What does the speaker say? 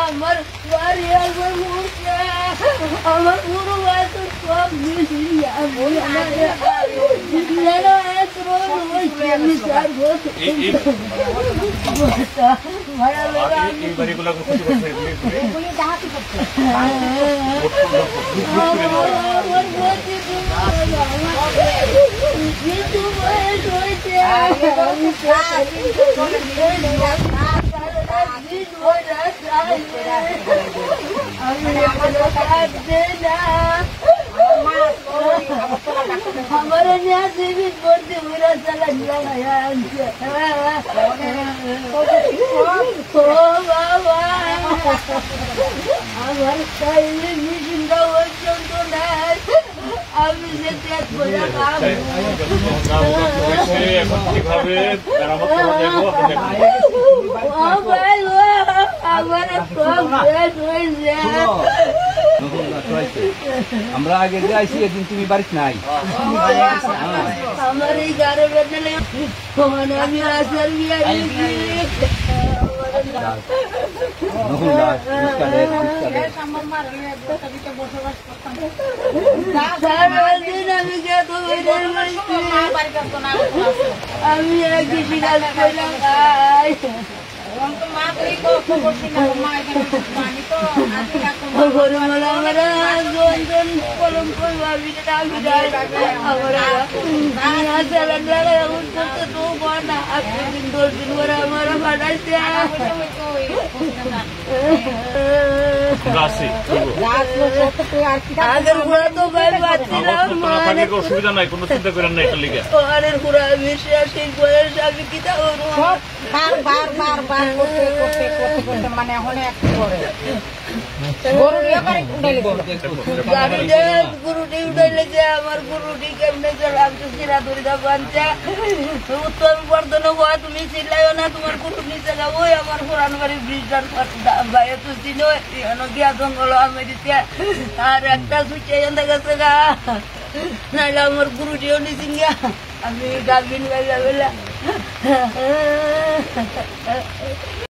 আমার বাড়ি একবার মরছে, আমার পুরো বয়স সব মিশিয়ে हमारे यहाँ से भी बोलते मेरा चला गया बाबा हमारे साइले भी जिंदा बच्चों तो नहीं अब इसे त्याग बड़ा काम আমরা আগে যাইছি একদিন তুমি বাড়িতে নাই আমার এই গাড়ি বদলে আমি আসার আমি একদিন অসুবিধা নাই, কোনো চিন্তা করেন না। এটা লিগে মানে অনেক করে গুরুটি উঠাইলে যে আমার গুরুটি কেমনে উত্তর বর্ধন হওয়া তুমি চিল্লাইও না, তোমার গুরু নিচে যাবো আমার পুরান বাড়ির ব্রিজটার বাইরে তুই চিনো গিয়া জঙ্গল আমি দিতে আর একটা সুইচে গেছে গা নাইলে আমার গুরুটিও নিচে গিয়া আমি গাভিন বেলা